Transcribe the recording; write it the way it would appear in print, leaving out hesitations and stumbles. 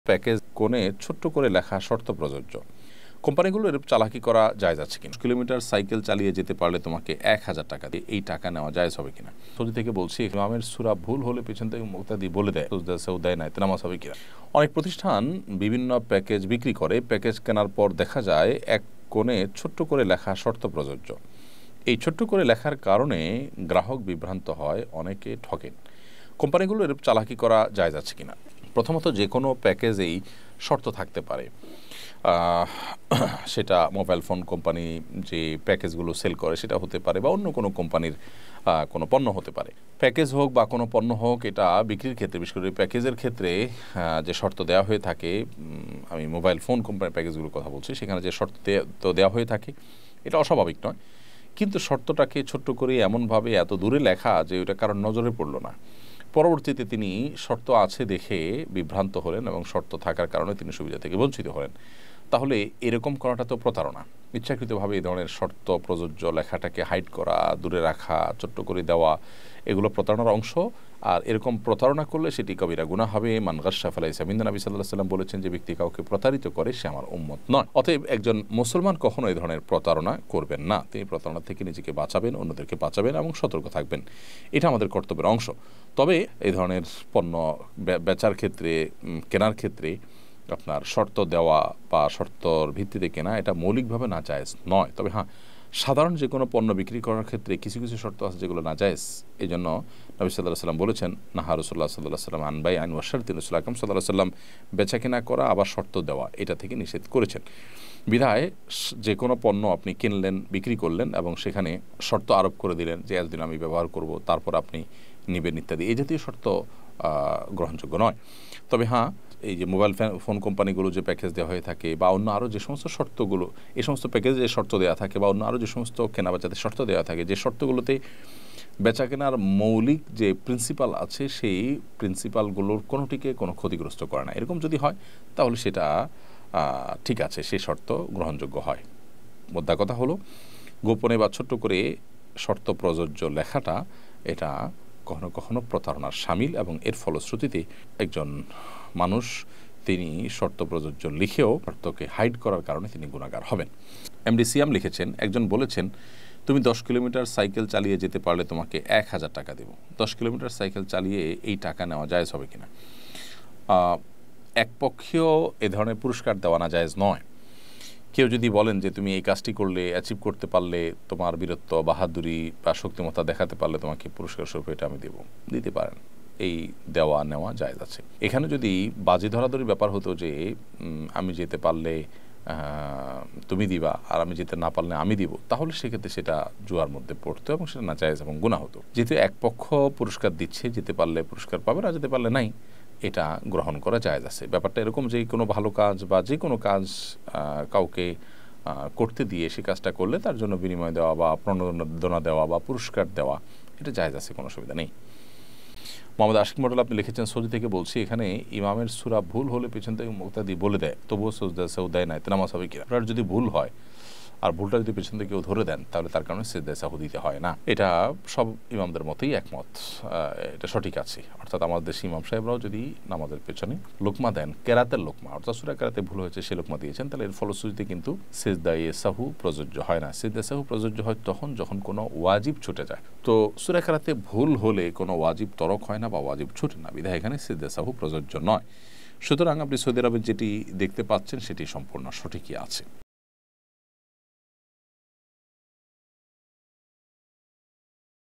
Package কোণে ছোট্ট করে লেখা শর্ত প্রযোজ্য। কোম্পানিগুলো এর চালাকি করা জায়েজ আছে কিনা? কিলোমিটার সাইকেল চালিয়ে যেতে পারলে তোমাকে 1000 টাকা দিয়ে এই টাকা নেওয়া জায়েজ হবে কিনা? সৌদি থেকে বলছি, ইমামের সূরা ভুল হলে পেছন থেকে মুক্তাদি বলে দেয় দেয় না, নামাজ হবে কিনা? অনেক প্রতিষ্ঠান বিভিন্ন প্যাকেজ বিক্রি করে। প্যাকেজ কেনার পর দেখা যায় এক কোণে ছোট্ট করে লেখা শর্ত প্রযোজ্য। এই ছোট্ট করে লেখার কারণে গ্রাহক বিভ্রান্ত হয়, অনেকে ঠকেন। কোম্পানিগুলো এর চালাকি করা জায়েজ আছে কিনা? প্রথমত, যে কোনো প্যাকেজেই শর্ত থাকতে পারে। সেটা মোবাইল ফোন কোম্পানি যে প্যাকেজগুলো সেল করে সেটা হতে পারে, বা অন্য কোনো কোম্পানির কোনো পণ্য হতে পারে। প্যাকেজ হোক বা কোনো পণ্য হোক, এটা বিক্রির ক্ষেত্রে, বিশেষ করে প্যাকেজের ক্ষেত্রে যে শর্ত দেওয়া হয়ে থাকে, আমি মোবাইল ফোন কোম্পানির প্যাকেজগুলোর কথা বলছি, সেখানে যে শর্ত দেওয়া হয়ে থাকে এটা অস্বাভাবিক নয়। কিন্তু শর্তটাকে ছোট্ট করে এমনভাবে এত দূরে লেখা যে ওটা কারোর নজরে পড়ল না। পরবর্তীতে তিনি শর্ত আছে দেখে বিভ্রান্ত হলেন এবং শর্ত থাকার কারণে তিনি সুবিধা থেকে বঞ্চিত হলেন। তাহলে এরকম করাটা তো প্রতারণা। ইচ্ছাকৃতভাবে এই ধরনের শর্ত প্রযোজ্য লেখাটাকে হাইড করা, দূরে রাখা, ছোট্ট করে দেওয়া, এগুলো প্রতারণার অংশ। আর এরকম প্রতারণা করলে সেটি কবিরা গুনাহ হবে। মান গাশশা ফালাইসা মিন্না। নবী সাল্লাল্লাহু আলাইহি ওয়াসাল্লাম বলেছেন যে ব্যক্তি কাউকে প্রতারিত করে সে আমার উম্মত নয়। অতএব একজন মুসলমান কখনো এই ধরনের প্রতারণা করবেন না। তিনি প্রতারণা থেকে নিজেকে বাঁচাবেন, অন্যদেরকে বাঁচাবেন এবং সতর্ক থাকবেন। এটা আমাদের কর্তব্যের অংশ। তবে এই ধরনের পণ্য বেচার ক্ষেত্রে, কেনার ক্ষেত্রে আপনার শর্ত দেওয়া বা শর্তর ভিত্তিতে কেনা, এটা মৌলিকভাবে নাজায়েজ নয়। তবে হ্যাঁ, সাধারণ যে কোনো পণ্য বিক্রি করার ক্ষেত্রে কিছু কিছু শর্ত আছে যেগুলো নাজায়েজ। এই জন্য নবী সাল্লাল্লাহু আলাইহি ওয়াসাল্লাম বলেছেন, নাহা রাসূলুল্লাহ সাল্লাল্লাহু আলাইহি ওয়াসাল্লাম আন বাই'আন ওয়া শারতিন। রাসূল আকরাম সাল্লাল্লাহু আলাইহি ওয়াসাল্লাম বেচা কেনা করা আবার শর্ত দেওয়া এটা থেকে নিষেধ করেছেন। বিধায় যে কোনো পণ্য আপনি কিনলেন, বিক্রি করলেন এবং সেখানে শর্ত আরোপ করে দিলেন যে এতদিন আমি ব্যবহার করব, তারপর আপনি নিবেন ইত্যাদি, এই জাতীয় শর্ত গ্রহণযোগ্য নয়। তবে হ্যাঁ, এই যে মোবাইল ফোন কোম্পানিগুলো যে প্যাকেজ দেওয়া হয়ে থাকে বা অন্য আরও যে সমস্ত শর্তগুলো, এই সমস্ত প্যাকেজে যে শর্ত দেওয়া থাকে বা অন্য আরও যে সমস্ত কেনাবেচাতে শর্ত দেওয়া থাকে, যে শর্তগুলোতে বেচা কেনার মৌলিক যে প্রিন্সিপাল আছে সেই প্রিন্সিপালগুলোর কোনোটিকে কোনো ক্ষতিগ্রস্ত করে না, এরকম যদি হয় তাহলে সেটা ঠিক আছে, সেই শর্ত গ্রহণযোগ্য হয়। মোদ্দা কথা হলো, গোপনে বা ছোট্ট করে শর্ত প্রযোজ্য লেখাটা এটা কখনো কখনো প্রতারণার শামিল, এবং এর ফলশ্রুতিতে একজন মানুষ তিনি শর্ত প্রযোজ্য লিখেও শর্তকে হাইড করার কারণে তিনি গুনাহগার হবেন। এমডি সিয়াম লিখেছেন, একজন বলেছেন তুমি 10 কিলোমিটার সাইকেল চালিয়ে যেতে পারলে তোমাকে 1000 টাকা দেব। 10 কিলোমিটার সাইকেল চালিয়ে এই টাকা নেওয়া জায়েজ হবে কিনা? একপক্ষীয় এ ধরনের পুরস্কার দেওয়া না জায়েজ নয়। কেউ যদি বলেন যে তুমি এই কাজটি করলে, অ্যাচিভ করতে পারলে, তোমার বীরত্ব, বাহাদুরি বা শক্তিমত্তা দেখাতে পারলে তোমাকে পুরস্কার স্বরূপ এটা আমি দেব, দিতে পারেন। এই দেওয়া নেওয়া জায়েজ আছে। এখানে যদি বাজি ধরাধরি ব্যাপার হতো যে আমি যেতে পারলে তুমি দিবা আর আমি যেতে না পারলে আমি দিব, তাহলে সেক্ষেত্রে সেটা জুয়ার মধ্যে পড়তো এবং সেটা না জায়েজ এবং গুনাহ হতো। যেহেতু এক পক্ষ পুরস্কার দিচ্ছে, যেতে পারলে পুরস্কার পাবে, না যেতে পারলে নাই, এটা গ্রহণ করা জায়েজ আছে। ব্যাপারটা এরকম যে কোনো ভালো কাজ বা যে কোনো কাজ কাউকে করতে দিয়ে সে কাজটা করলে তার জন্য বিনিময় দেওয়া বা প্রণোদনা দেওয়া বা পুরস্কার দেওয়া, এটা জায়েজ আছে, কোনো অসুবিধা নেই। মোহাম্মদ আশিক মডেল আপনি লিখেছেন, সৌদি থেকে বলছি, এখানে ইমামের সূরা ভুল হলে পেছন থেকে মুক্তাদি বলে দেয়, তবুও সেও দেয় না, নামাজ হবে কিনা? আপনার যদি ভুল হয় আর ভুলটা যদি পেছন থেকে কেউ ধরে দেন তাহলে তার কারণে সিজদায়ে সাহু দিতে হয় না। এটা সব ইমামদের মতেই একমত, এটা সঠিক আছে। অর্থাৎ আমাদের দেশে ইমাম সাহেবরাও যদি নামাজের পেছনে লোকমা দেন, কেরাতের লোকমা, অর্থাৎ সূরা কেরাতে ভুল হয়েছে সে লোকমা দিয়েছেন, তাহলে এর ফলশ্রুতিতে কিন্তু সিজদায়ে সাহু প্রযোজ্য হয় না। সিজদায়ে সাহু প্রযোজ্য হয় তখন যখন কোনো ওয়াজিব ছুটে যায়। তো সূরা কেরাতে ভুল হলে কোনো ওয়াজিব তরক হয় না বা ওয়াজিব ছুটে না, বিধায় এখানে সিজদায়ে সাহু প্রযোজ্য নয়। সুতরাং আপনি সৌদি আরবে যেটি দেখতে পাচ্ছেন সেটি সম্পূর্ণ সঠিকই আছে।